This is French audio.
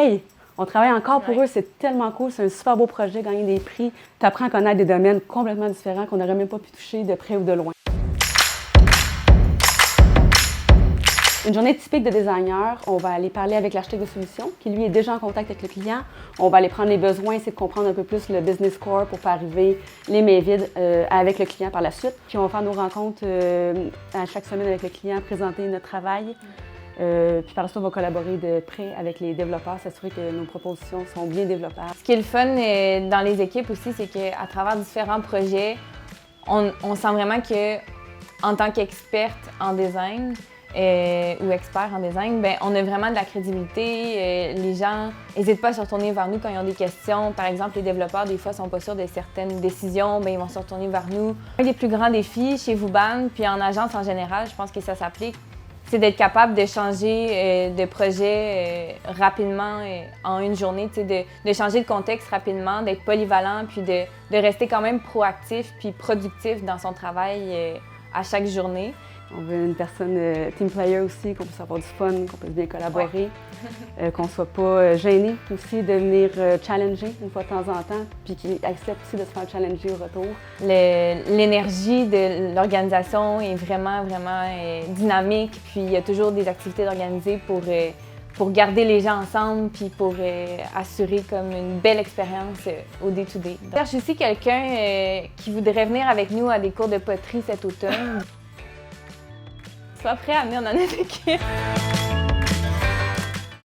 paye. On travaille encore pour eux, c'est tellement cool, c'est un super beau projet, gagner des prix. Tu apprends à connaître des domaines complètement différents qu'on n'aurait même pas pu toucher de près ou de loin. Une journée typique de designer, on va aller parler avec l'architecte de solution qui lui est déjà en contact avec le client. On va aller prendre les besoins, essayer de comprendre un peu plus le business core pour faire arriver les mains vides avec le client par la suite. Puis on va faire nos rencontres à chaque semaine avec le client, présenter notre travail. Puis par la suite, on va collaborer de près avec les développeurs, s'assurer que nos propositions sont bien développables. Ce qui est le fun dans les équipes aussi, c'est qu'à travers différents projets, on sent vraiment qu'en tant qu'experte en design, ou expert en design, bien, on a vraiment de la crédibilité. Les gens n'hésitent pas à se retourner vers nous quand ils ont des questions. Par exemple, les développeurs, des fois, ne sont pas sûrs de certaines décisions, bien, ils vont se retourner vers nous. Un des plus grands défis chez Vauban, puis en agence en général, je pense que ça s'applique, c'est d'être capable de changer de projet rapidement en une journée, de changer de contexte rapidement, d'être polyvalent, puis de rester quand même proactif puis productif dans son travail à chaque journée. On veut une personne team player aussi, qu'on puisse avoir du fun, qu'on puisse bien collaborer, qu'on ne soit pas gêné aussi de venir challenger une fois de temps en temps, puis qui accepte aussi de se faire challenger au retour. L'énergie de l'organisation est vraiment dynamique, puis il y a toujours des activités d'organiser pour garder les gens ensemble, puis pour assurer comme une belle expérience au day-to-day. Je cherche aussi quelqu'un qui voudrait venir avec nous à des cours de poterie cet automne. Sois prêt à venir dans notre équipe.